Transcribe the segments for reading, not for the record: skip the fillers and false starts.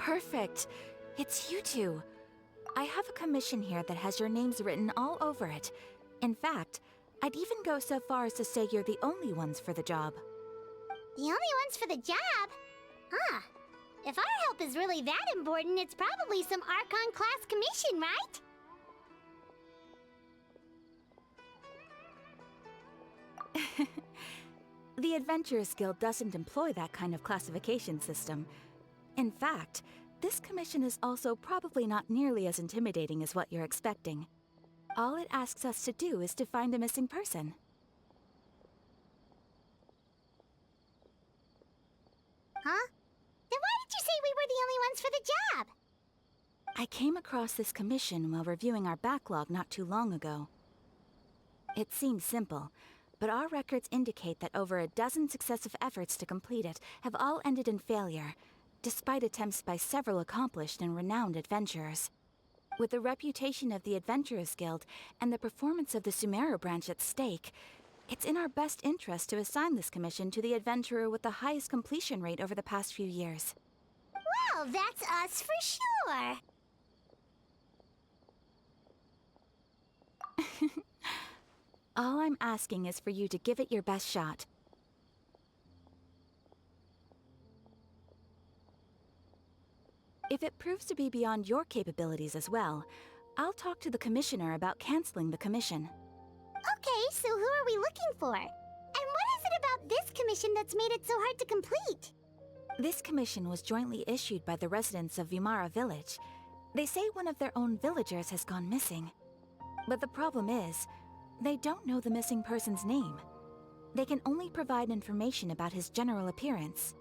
Perfect. It's you two. I have a commission here that has your names written all over it. In fact, I'd even go so far as to say you're the only ones for the job. The only ones for the job? Huh. If our help is really that important, it's probably some Archon class commission, right? The Adventurers Guild doesn't employ that kind of classification system. In fact, this commission is also probably not nearly as intimidating as what you're expecting. All it asks us to do is to find a missing person. Huh? Then why did you say we were the only ones for the job? I came across this commission while reviewing our backlog not too long ago. It seems simple, but our records indicate that over a dozen successive efforts to complete it have all ended in failure, despite attempts by several accomplished and renowned adventurers. With the reputation of the Adventurers Guild and the performance of the Sumeru branch at stake, it's in our best interest to assign this commission to the adventurer with the highest completion rate over the past few years. Well, that's us for sure. All I'm asking is for you to give it your best shot. If it proves to be beyond your capabilities as well, I'll talk to the commissioner about canceling the commission. Okay, so who are we looking for? And what is it about this commission that's made it so hard to complete? This commission was jointly issued by the residents of Vimara Village. They say one of their own villagers has gone missing. But the problem is, they don't know the missing person's name. They can only provide information about his general appearance.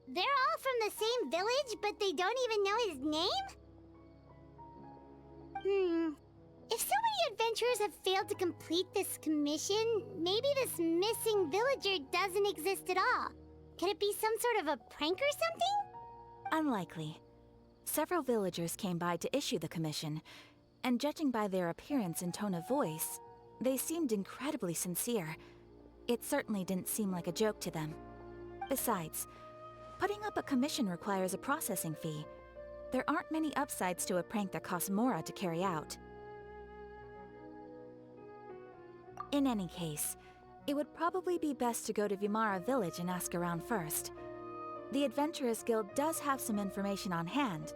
They're all from the same village, but they don't even know his name? If so many adventurers have failed to complete this commission, maybe this missing villager doesn't exist at all. Could it be some sort of a prank or something? Unlikely. Several villagers came by to issue the commission, and judging by their appearance and tone of voice, they seemed incredibly sincere. It certainly didn't seem like a joke to them. Besides, putting up a commission requires a processing fee. There aren't many upsides to a prank that costs Mora to carry out. In any case, it would probably be best to go to Vimara Village and ask around first. The Adventurers Guild does have some information on hand,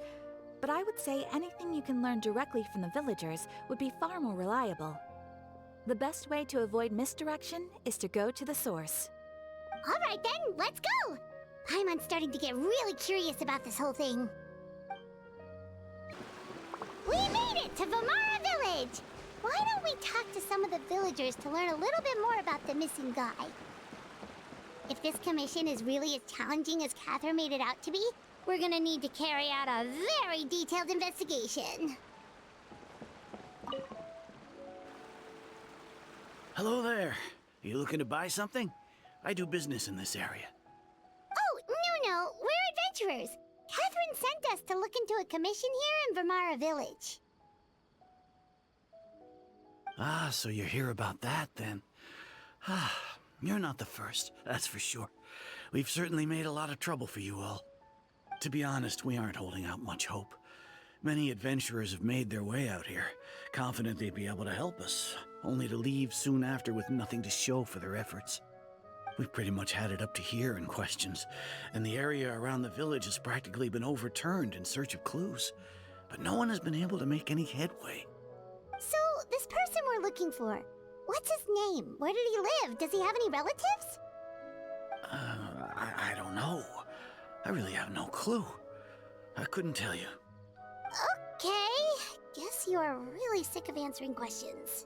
but I would say anything you can learn directly from the villagers would be far more reliable. The best way to avoid misdirection is to go to the source. All right then, let's go! I'm starting to get really curious about this whole thing. We made it to Vimara Village! Why don't we talk to some of the villagers to learn a little bit more about the missing guy? If this commission is really as challenging as Catherine made it out to be, we're gonna need to carry out a very detailed investigation. Hello there. You looking to buy something? I do business in this area. Oh, no, we're adventurers. Catherine sent us to look into a commission here in Vimara Village. Ah, so you're here about that, then. Ah, you're not the first, that's for sure. We've certainly made a lot of trouble for you all. To be honest, we aren't holding out much hope. Many adventurers have made their way out here, confident they'd be able to help us, only to leave soon after with nothing to show for their efforts. We've pretty much had it up to here in questions, and the area around the village has practically been overturned in search of clues. But no one has been able to make any headway. So, this person we're looking for, what's his name? Where did he live? Does he have any relatives? I don't know. I really have no clue. I couldn't tell you. Okay, guess you are really sick of answering questions.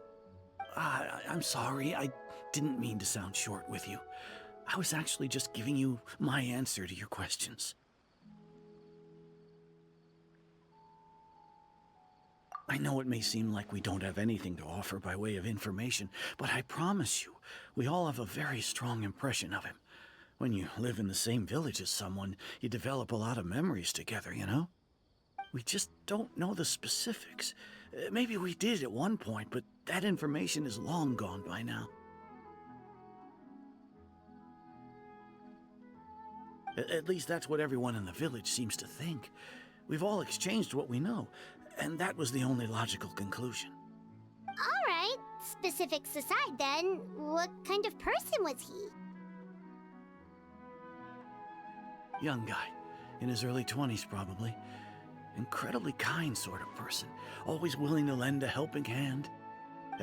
I'm sorry, I didn't mean to sound short with you. I was actually just giving you my answer to your questions. I know it may seem like we don't have anything to offer by way of information, but I promise you, we all have a very strong impression of him. When you live in the same village as someone, you develop a lot of memories together, you know? We just don't know the specifics. Maybe we did at one point, but that information is long gone by now. At least that's what everyone in the village seems to think. We've all exchanged what we know, and that was the only logical conclusion. Alright, specifics aside then, what kind of person was he? Young guy, in his early 20s probably. Incredibly kind sort of person, always willing to lend a helping hand.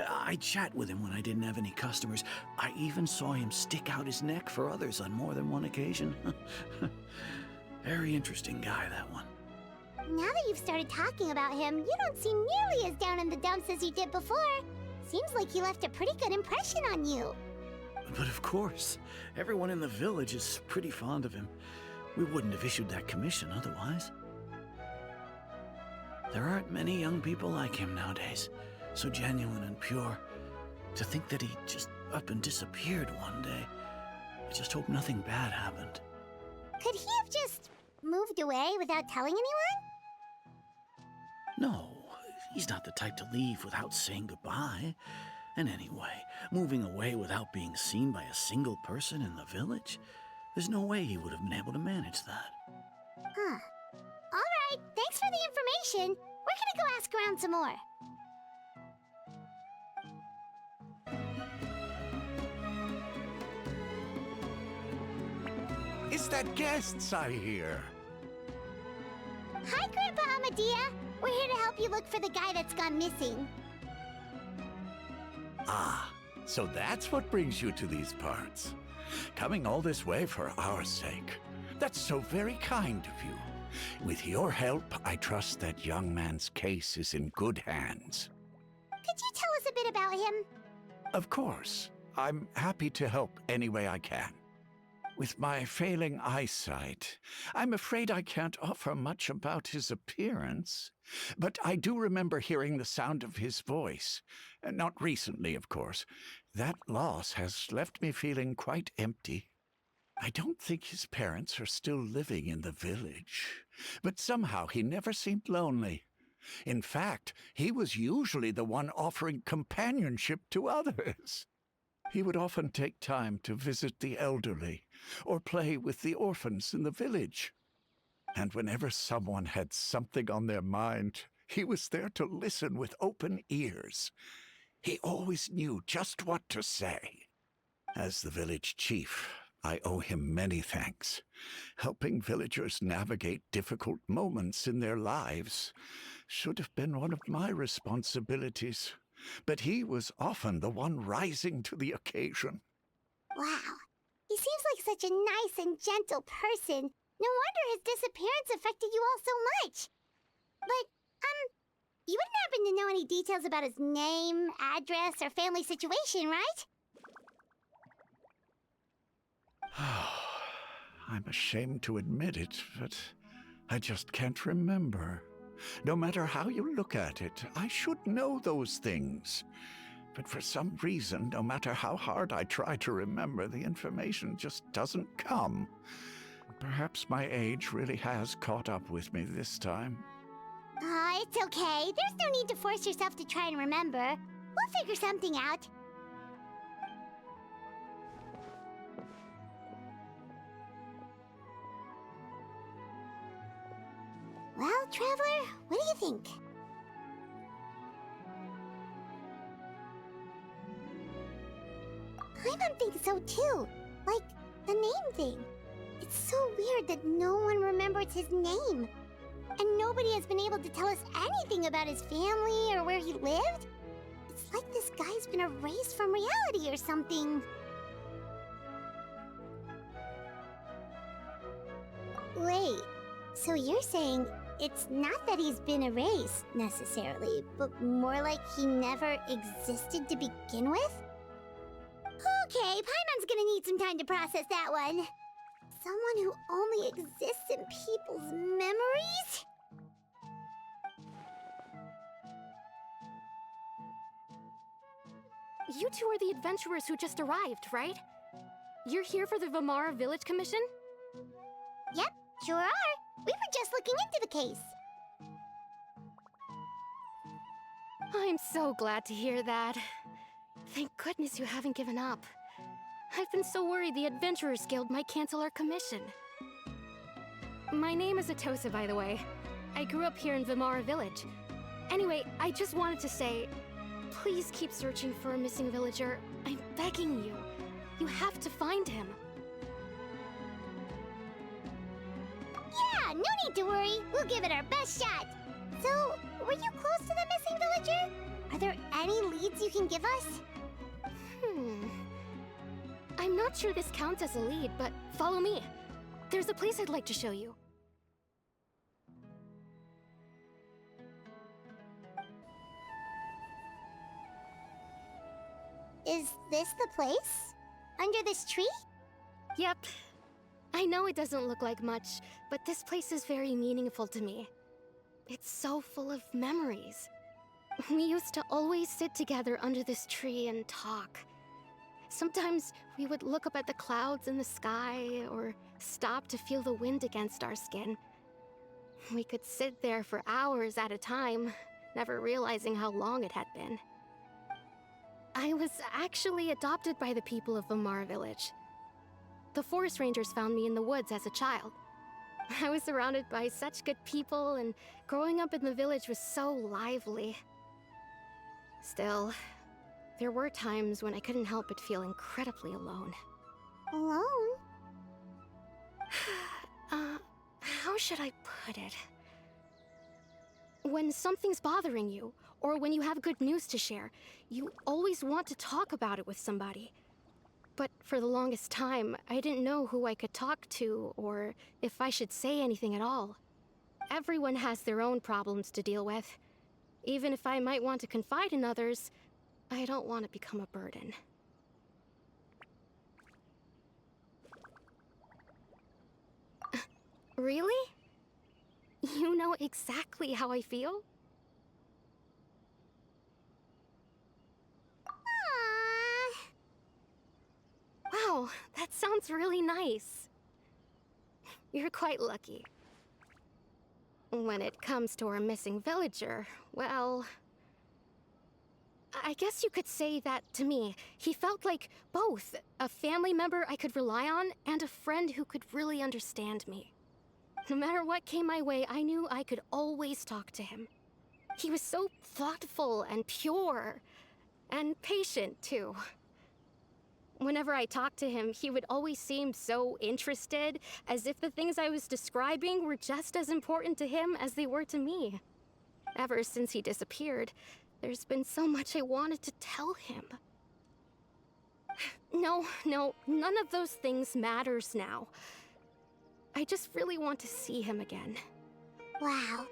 I'd chat with him when I didn't have any customers. I even saw him stick out his neck for others on more than one occasion. Very interesting guy, that one. Now that you've started talking about him, you don't seem nearly as down in the dumps as you did before. Seems like he left a pretty good impression on you. But of course, everyone in the village is pretty fond of him. We wouldn't have issued that commission otherwise. There aren't many young people like him nowadays, so genuine and pure. To think that he just up and disappeared one day. I just hope nothing bad happened. Could he have just moved away without telling anyone? No, he's not the type to leave without saying goodbye. And anyway, moving away without being seen by a single person in the village? There's no way he would have been able to manage that. Huh. Alright, thanks for the information. We're gonna go ask around some more. Is that guests I hear? Hi, Grandpa Amadea. We're here to help you look for the guy that's gone missing. Ah, so that's what brings you to these parts. Coming all this way for our sake. That's so very kind of you. With your help, I trust that young man's case is in good hands. Could you tell us a bit about him? Of course. I'm happy to help any way I can. With my failing eyesight, I'm afraid I can't offer much about his appearance. But I do remember hearing the sound of his voice. Not recently, of course. That loss has left me feeling quite empty. I don't think his parents are still living in the village. But somehow he never seemed lonely. In fact, he was usually the one offering companionship to others. He would often take time to visit the elderly or play with the orphans in the village. And whenever someone had something on their mind, he was there to listen with open ears. He always knew just what to say. As the village chief, I owe him many thanks. Helping villagers navigate difficult moments in their lives should have been one of my responsibilities. But he was often the one rising to the occasion. Wow. He seems like such a nice and gentle person. No wonder his disappearance affected you all so much. But, you wouldn't happen to know any details about his name, address, or family situation, right? I'm ashamed to admit it, but I just can't remember. No matter how you look at it, I should know those things. But for some reason, no matter how hard I try to remember, the information just doesn't come. Perhaps my age really has caught up with me this time. It's okay. There's no need to force yourself to try and remember. We'll figure something out. Well, Traveler, what do you think? I don't think so too. Like, the name thing. It's so weird that no one remembers his name. And nobody has been able to tell us anything about his family or where he lived. It's like this guy's been erased from reality or something. Wait, so you're saying it's not that he's been erased, necessarily, but more like he never existed to begin with? Okay, Paimon's gonna need some time to process that one. Someone who only exists in people's memories? You two are the adventurers who just arrived, right? You're here for the Vamara Village Commission? Yep, sure are. We were just looking into the case. I'm so glad to hear that. Thank goodness you haven't given up. I've been so worried the Adventurers Guild might cancel our commission. My name is Atosa, by the way. I grew up here in Vimara Village. Anyway, I just wanted to say, please keep searching for a missing villager. I'm begging you. You have to find him. Yeah, no need to worry. We'll give it our best shot. So, were you close to the missing villager? Are there any leads you can give us? I'm not sure this counts as a lead, but follow me. There's a place I'd like to show you. Is this the place? Under this tree? Yep. I know it doesn't look like much, but this place is very meaningful to me. It's so full of memories. We used to always sit together under this tree and talk. Sometimes we would look up at the clouds in the sky, or stop to feel the wind against our skin. We could sit there for hours at a time, never realizing how long it had been. I was actually adopted by the people of Vimara Village. The forest rangers found me in the woods as a child. I was surrounded by such good people, and growing up in the village was so lively. Still, there were times when I couldn't help but feel incredibly alone. Alone? How should I put it? When something's bothering you, or when you have good news to share, you always want to talk about it with somebody. But for the longest time, I didn't know who I could talk to, or if I should say anything at all. Everyone has their own problems to deal with. Even if I might want to confide in others, I don't want to become a burden. Really? You know exactly how I feel? Aww. Wow, that sounds really nice. You're quite lucky. When it comes to our missing villager, well, I guess you could say that to me. He felt like both a family member I could rely on and a friend who could really understand me. No matter what came my way, I knew I could always talk to him. He was so thoughtful and pure, and patient too. Whenever I talked to him, he would always seem so interested, as if the things I was describing were just as important to him as they were to me. Ever since he disappeared, there's been so much I wanted to tell him. No, none of those things matters now. I just really want to see him again. Wow.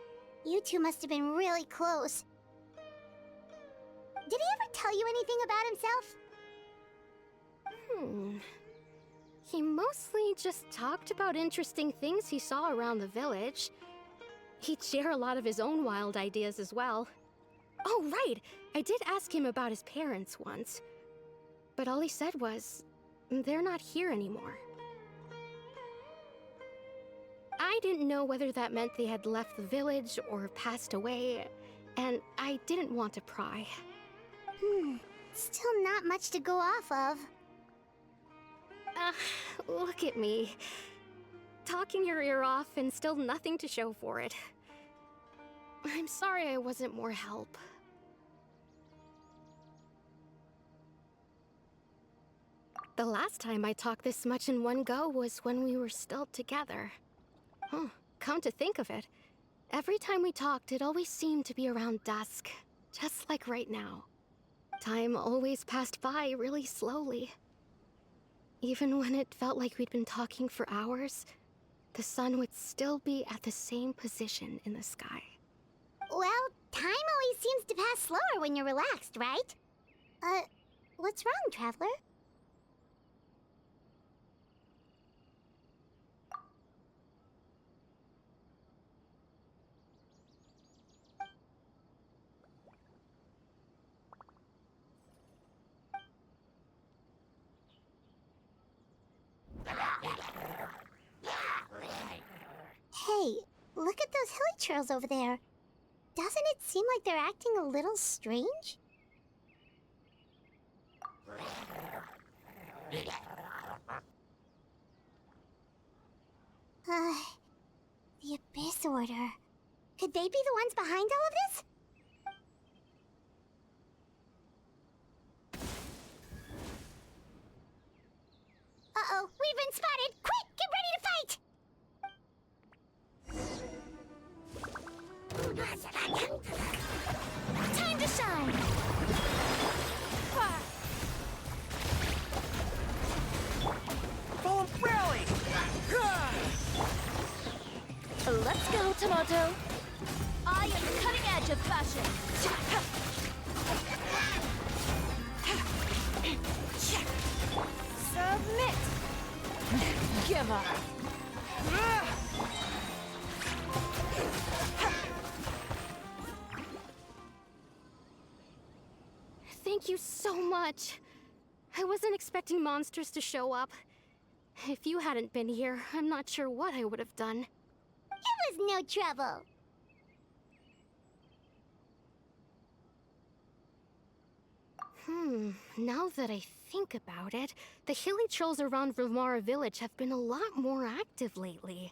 You two must have been really close. Did he ever tell you anything about himself? He mostly just talked about interesting things he saw around the village. He'd share a lot of his own wild ideas as well. Oh, right! I did ask him about his parents once. But all he said was, they're not here anymore. I didn't know whether that meant they had left the village or passed away, and I didn't want to pry. Still not much to go off of. Look at me. Talking your ear off and still nothing to show for it. I'm sorry I wasn't more help. The last time I talked this much in one go was when we were still together. Come to think of it, every time we talked, it always seemed to be around dusk, just like right now. Time always passed by really slowly. Even when it felt like we'd been talking for hours, the sun would still be at the same position in the sky. Well, time always seems to pass slower when you're relaxed, right? What's wrong, Traveler? Hey, look at those hilly trails over there. Doesn't it seem like they're acting a little strange? Order. Could they be the ones behind all of this? Uh-oh, we've been spotted! Quick, get ready to fight! Time to shine! Full rally! Let's go, Tomato! I am the cutting edge of fashion! Submit! Give up! Thank you so much. I wasn't expecting monsters to show up. If you hadn't been here, I'm not sure what I would have done. It was no trouble. Now that I think about it, the hilly trolls around Vimara village have been a lot more active lately.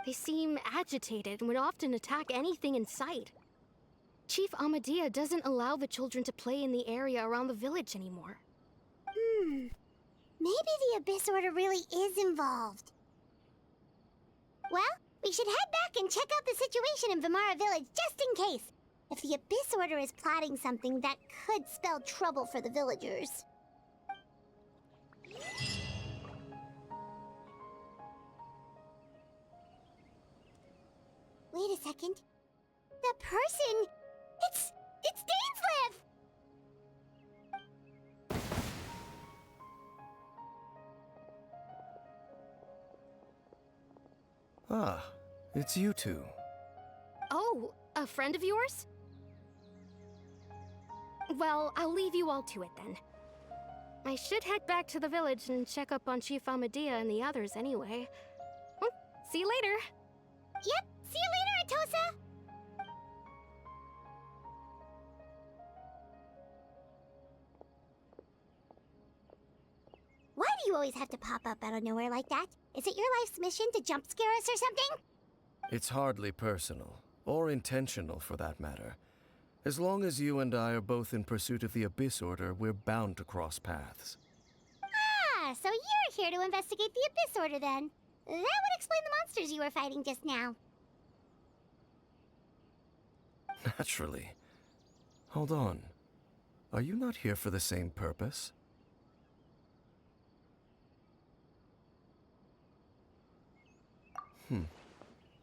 They seem agitated and would often attack anything in sight. Chief Amadea doesn't allow the children to play in the area around the village anymore. Maybe the Abyss Order really is involved. Well, we should head back and check out the situation in Vimara village just in case. If the Abyss Order is plotting something that could spell trouble for the villagers. Wait a second. The person... It's Dainsleif! Ah, it's you two. Oh, a friend of yours? Well, I'll leave you all to it then. I should head back to the village and check up on Chief Amadea and the others anyway. Well, see you later. Yep, see you later, Atosa! Why do you always have to pop up out of nowhere like that? Is it your life's mission to jump scare us or something? It's hardly personal, or intentional for that matter. As long as you and I are both in pursuit of the Abyss Order, we're bound to cross paths. Ah, so you're here to investigate the Abyss Order then. That would explain the monsters you were fighting just now. Naturally. Hold on. Are you not here for the same purpose?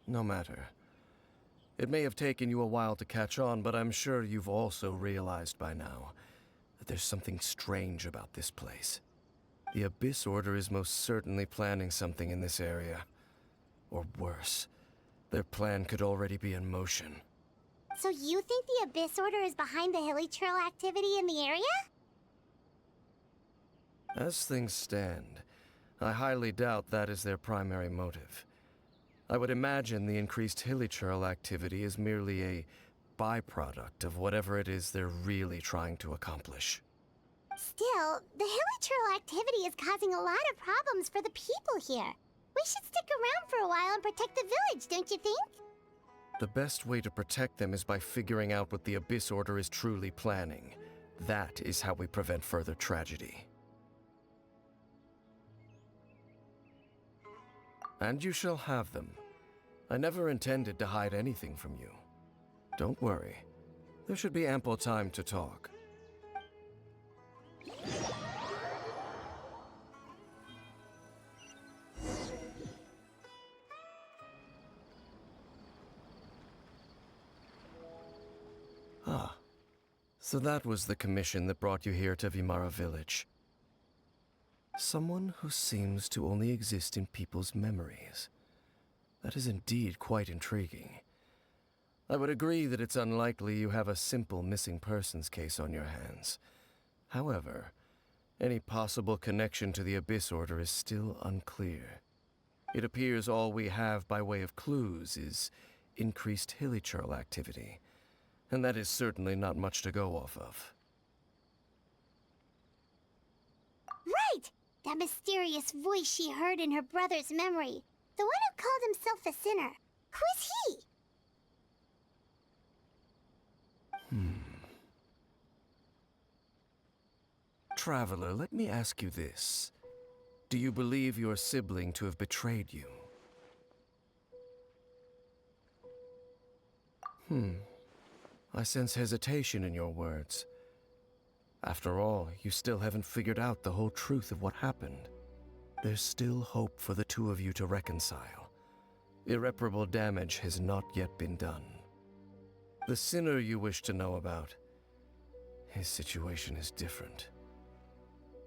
No matter. It may have taken you a while to catch on, but I'm sure you've also realized by now that there's something strange about this place. The Abyss Order is most certainly planning something in this area. Or worse, their plan could already be in motion. So you think the Abyss Order is behind the hilly trail activity in the area? As things stand, I highly doubt that is their primary motive. I would imagine the increased hilichurl activity is merely a byproduct of whatever it is they're really trying to accomplish. Still, the hilichurl activity is causing a lot of problems for the people here. We should stick around for a while and protect the village, don't you think? The best way to protect them is by figuring out what the Abyss Order is truly planning. That is how we prevent further tragedy. And you shall have them. I never intended to hide anything from you. Don't worry. There should be ample time to talk. Ah. So that was the commission that brought you here to Vimara village. Someone who seems to only exist in people's memories. That is indeed quite intriguing. I would agree that it's unlikely you have a simple missing persons case on your hands. However, any possible connection to the Abyss Order is still unclear. It appears all we have by way of clues is increased hilichurl activity, and that is certainly not much to go off of. Right! That mysterious voice she heard in her brother's memory. The one who called himself a sinner. Who's he? Traveler, let me ask you this. Do you believe your sibling to have betrayed you? I sense hesitation in your words. After all, you still haven't figured out the whole truth of what happened. There's still hope for the two of you to reconcile. Irreparable damage has not yet been done. The sinner you wish to know about, his situation is different.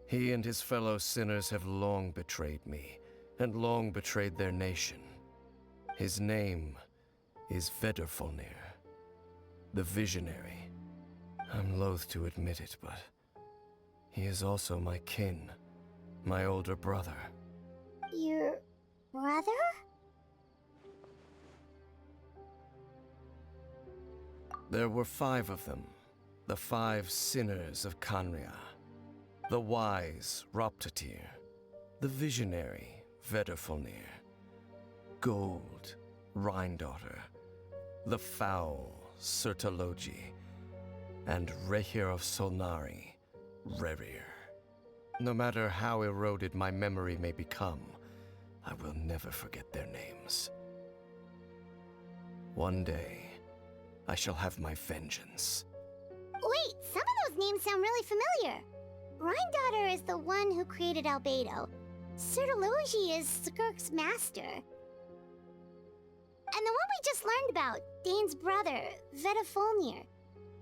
He and his fellow sinners have long betrayed me, and long betrayed their nation. His name is Vedderfolnir, the Visionary. I'm loath to admit it, but he is also my kin, my older brother. Your brother? There were 5 of them, the 5 sinners of Kanria. The wise Roptatir, the visionary Vedderfolnir, Gold Rhindaughter, the foul Sertologi, and Rehir of Solnari, Rerir. No matter how eroded my memory may become, I will never forget their names. One day, I shall have my vengeance. Wait, some of those names sound really familiar. Rhindaughter is the one who created Albedo. Sertologi is Skirk's master. And the one we just learned about, Dane's brother, Vedderfolnir.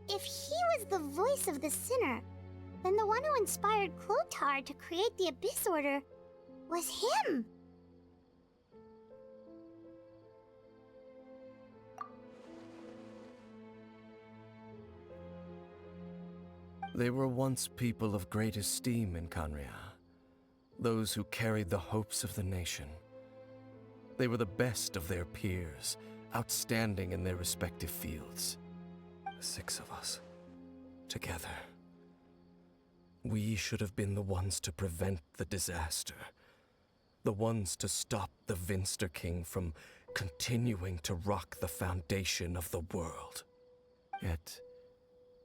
If he was the voice of the sinner, then the one who inspired Clothar to create the Abyss Order was him. They were once people of great esteem in Kanria, those who carried the hopes of the nation. They were the best of their peers, outstanding in their respective fields. The 6 of us, together. We should have been the ones to prevent the disaster. The ones to stop the Vinster King from continuing to rock the foundation of the world. Yet,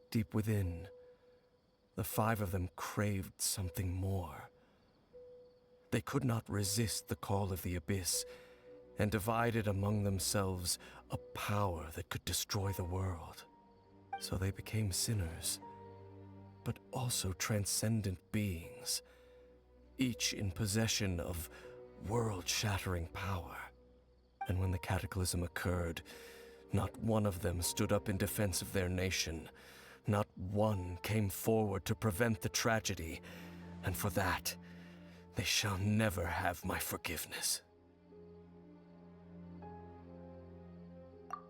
deep within, the 5 of them craved something more. They could not resist the call of the Abyss, and divided among themselves a power that could destroy the world. So they became sinners, but also transcendent beings, each in possession of world-shattering power. And when the cataclysm occurred, not one of them stood up in defense of their nation. Not one came forward to prevent the tragedy, and for that, they shall never have my forgiveness.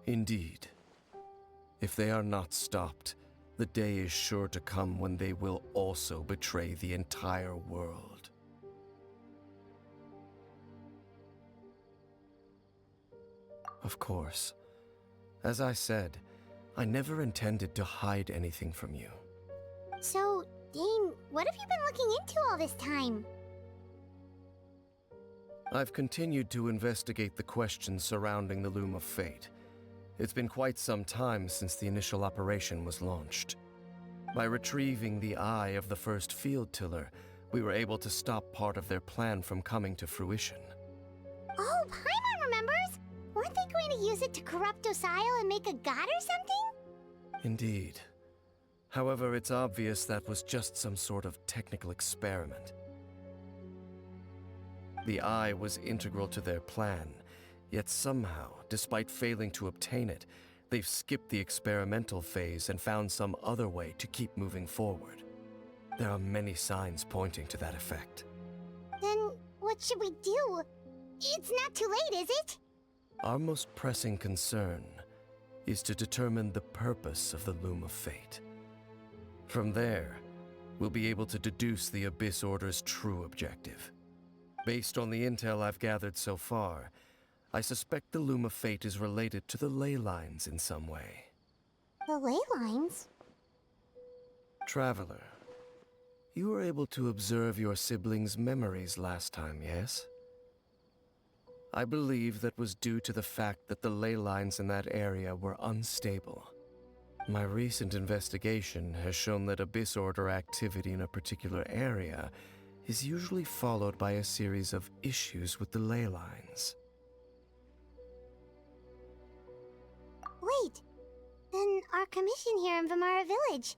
Indeed, if they are not stopped, the day is sure to come when they will also betray the entire world. Of course, as I said, I never intended to hide anything from you. So, Dane, what have you been looking into all this time? I've continued to investigate the questions surrounding the Loom of Fate. It's been quite some time since the initial operation was launched. By retrieving the eye of the first field tiller, we were able to stop part of their plan from coming to fruition. Oh, Paimon remembers! Weren't they going to use it to corrupt Osile and make a god or something? Indeed. However, it's obvious that was just some sort of technical experiment. The eye was integral to their plan, yet somehow, despite failing to obtain it, they've skipped the experimental phase and found some other way to keep moving forward. There are many signs pointing to that effect. Then, what should we do? It's not too late, is it? Our most pressing concern is to determine the purpose of the Loom of Fate. From there, we'll be able to deduce the Abyss Order's true objective. Based on the intel I've gathered so far, I suspect the Loom of Fate is related to the ley lines in some way. The ley lines? Traveler, you were able to observe your siblings' memories last time, yes? I believe that was due to the fact that the ley lines in that area were unstable. My recent investigation has shown that Abyss Order activity in a particular area is usually followed by a series of issues with the ley lines. Wait, then our commission here in Vamara Village,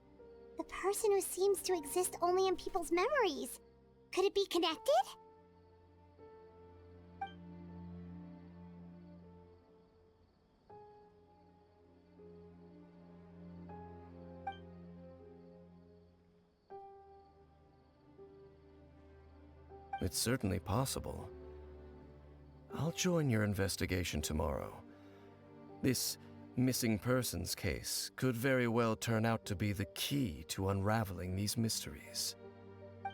the person who seems to exist only in people's memories, could it be connected? It's certainly possible. I'll join your investigation tomorrow. This missing persons case could very well turn out to be the key to unraveling these mysteries.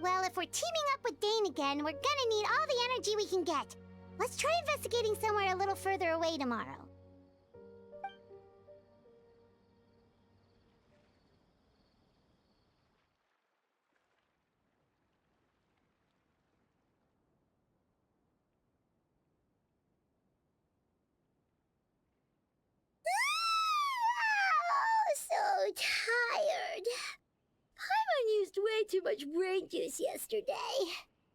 Well, if we're teaming up with Dane again, we're gonna need all the energy we can get. Let's try investigating somewhere a little further away tomorrow. So tired. Paimon used way too much brain juice yesterday.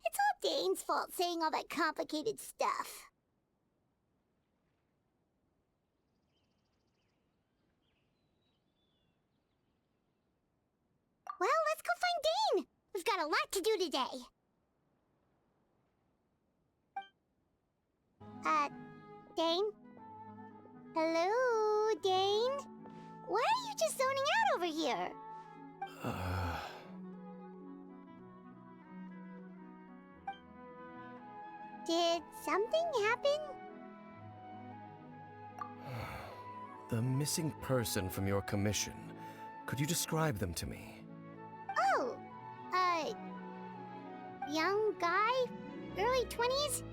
It's all Dane's fault saying all that complicated stuff. Well, let's go find Dane. We've got a lot to do today. Dane? Hello, Dane? Why are you just zoning out over here? Did something happen? The missing person from your commission. Could you describe them to me? Oh, young guy? Early 20s?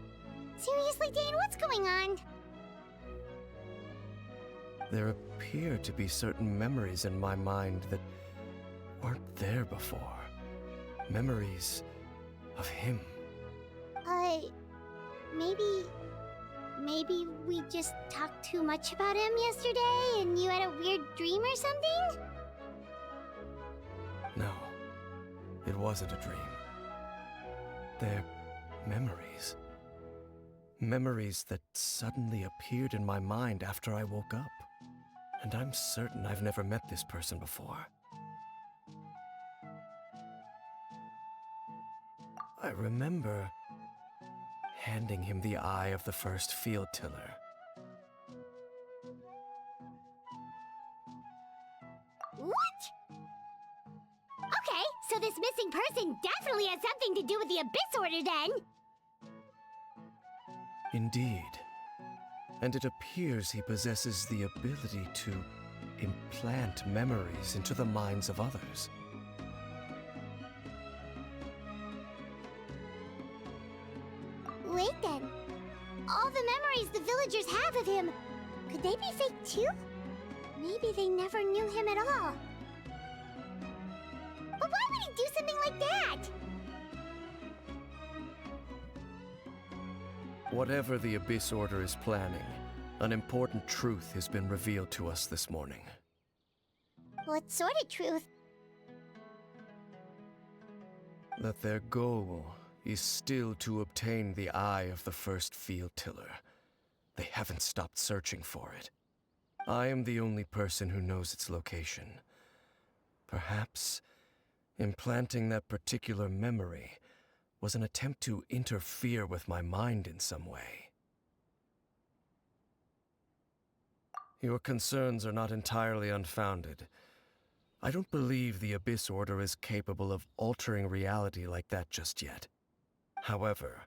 Seriously, Dane, what's going on? There appear to be certain memories in my mind that weren't there before. Memories of him. Maybe we just talked too much about him yesterday and you had a weird dream or something? No, it wasn't a dream. They're memories. Memories that suddenly appeared in my mind after I woke up. And I'm certain I've never met this person before. I remember handing him the eye of the first field tiller. What? Okay, so this missing person definitely has something to do with the Abyss Order then! Indeed. And it appears he possesses the ability to implant memories into the minds of others. Wait then. All the memories the villagers have of him, could they be fake too? Maybe they never knew him at all. But why would he do something like that? Whatever the Abyss Order is planning, an important truth has been revealed to us this morning. What sort of truth? That their goal is still to obtain the eye of the first field tiller. They haven't stopped searching for it. I am the only person who knows its location. Perhaps implanting that particular memory was an attempt to interfere with my mind in some way. Your concerns are not entirely unfounded. I don't believe the Abyss Order is capable of altering reality like that just yet. However,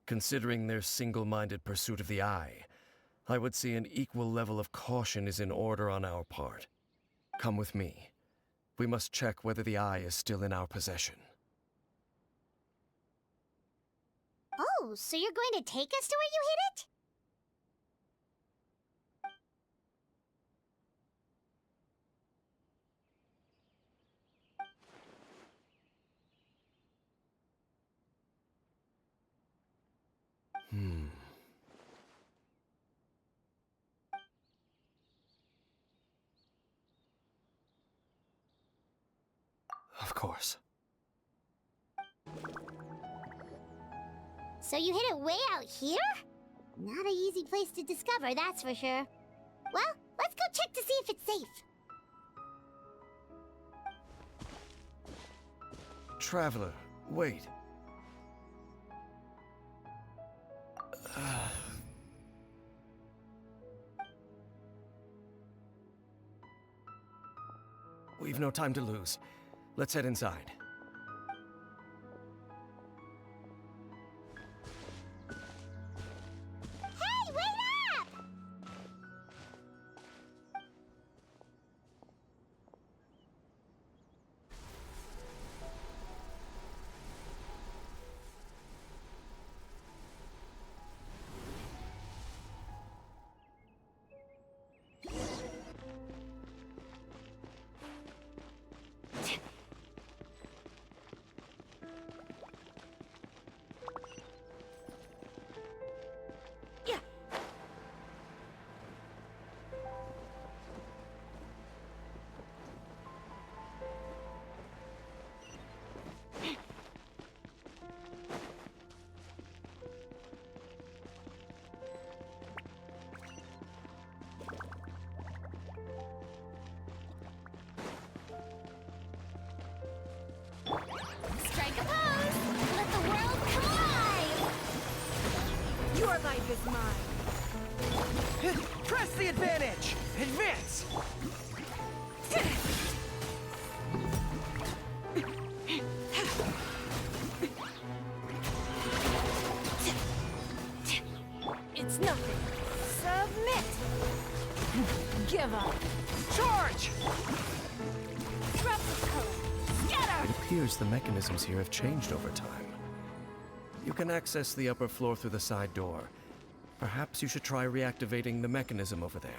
considering their single-minded pursuit of the Eye, I would say an equal level of caution is in order on our part. Come with me. We must check whether the Eye is still in our possession. Oh, so you're going to take us to where you hid it? course. So you hid it way out here? Not an easy place to discover, that's for sure. Well, let's go check to see if it's safe. Traveler, wait. We've no time to lose. Let's head inside. Hey, wait up! Strike a pose! Let the world come alive! Your life is mine. Press the advantage! Advance! It's nothing. Submit. Give up. Charge! Disrupt the code. Scatter. It appears the mechanisms here have changed over time. You can access the upper floor through the side door. Perhaps you should try reactivating the mechanism over there.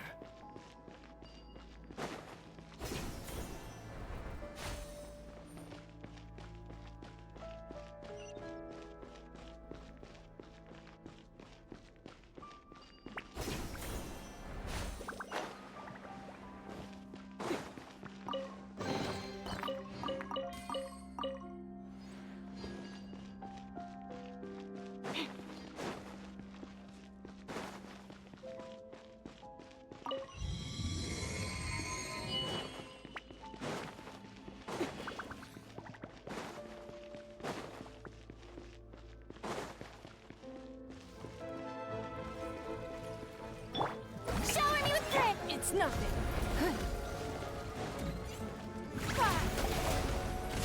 Shower me with grit. It's nothing.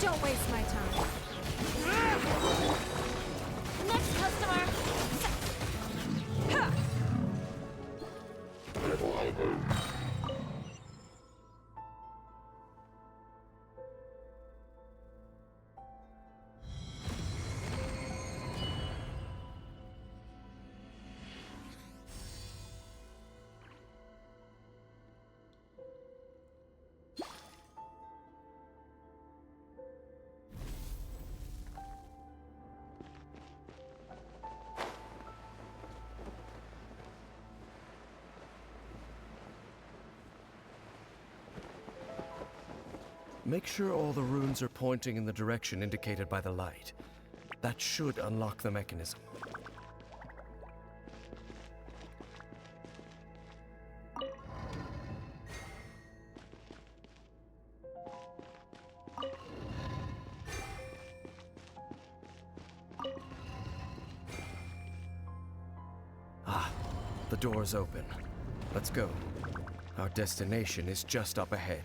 Don't waste my time. Next customer. Make sure all the runes are pointing in the direction indicated by the light. That should unlock the mechanism. Ah, the door's open. Let's go. Our destination is just up ahead.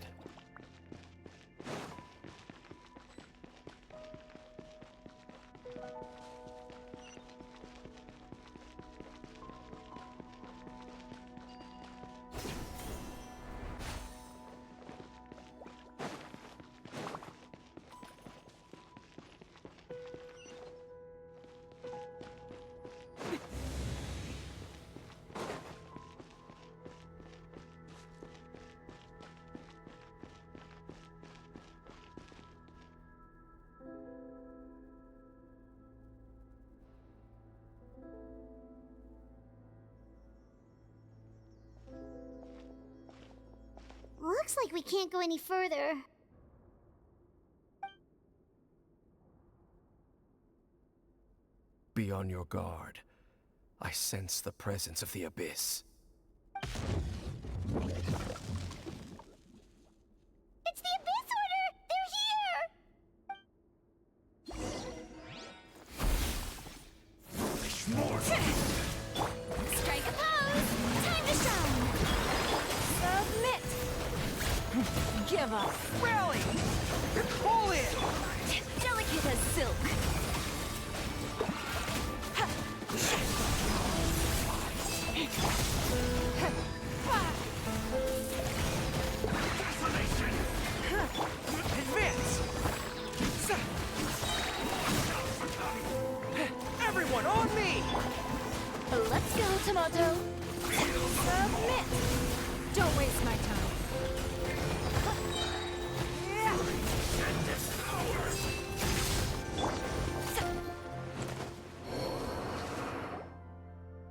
Looks like we can't go any further. on your guard. I sense the presence of the Abyss. It's the Abyss Order! They're here! Strike a pose! Time to shine! Submit! Give up! Rally! Pull in! Delicate as silk! Advance! Everyone on me! Let's go, Tomato! Submit! Don't waste my time.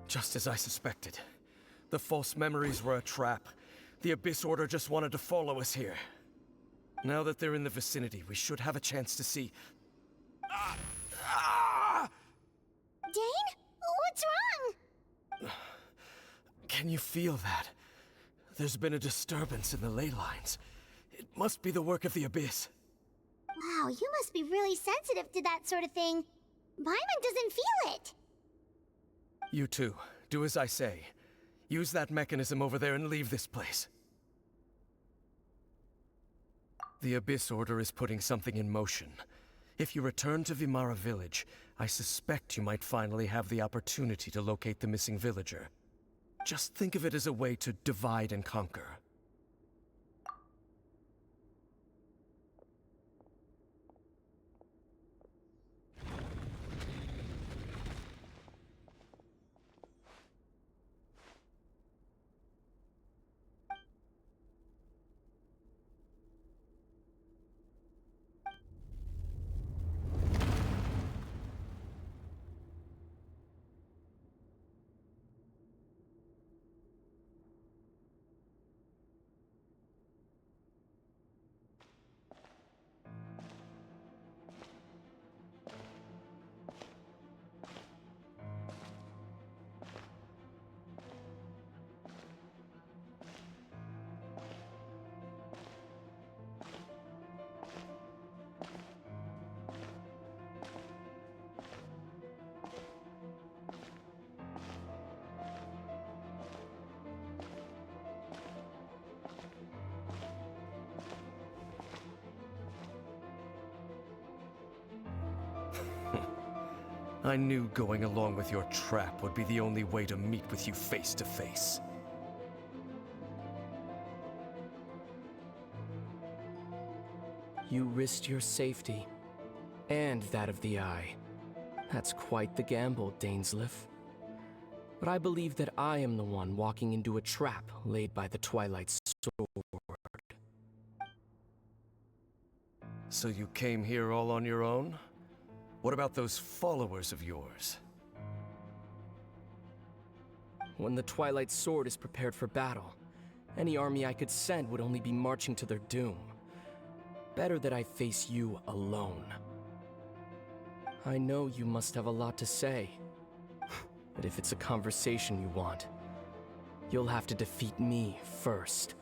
Just as I suspected. The false memories were a trap. The Abyss Order just wanted to follow us here. Now that they're in the vicinity, we should have a chance to see... Dane? What's wrong? Can you feel that? There's been a disturbance in the ley lines. It must be the work of the Abyss. Wow, you must be really sensitive to that sort of thing. Paimon doesn't feel it. You too. Do as I say. Use that mechanism over there and leave this place. The Abyss Order is putting something in motion. If you return to Vimara Village, I suspect you might finally have the opportunity to locate the missing villager. Just think of it as a way to divide and conquer. I knew going along with your trap would be the only way to meet with you face to face. You risked your safety, and that of the Eye. That's quite the gamble, Dainsleif. But I believe that I am the one walking into a trap laid by the Twilight Sword. So you came here all on your own? What about those followers of yours? When the Twilight Sword is prepared for battle, any army I could send would only be marching to their doom. Better that I face you alone. I know you must have a lot to say, but if it's a conversation you want, you'll have to defeat me first.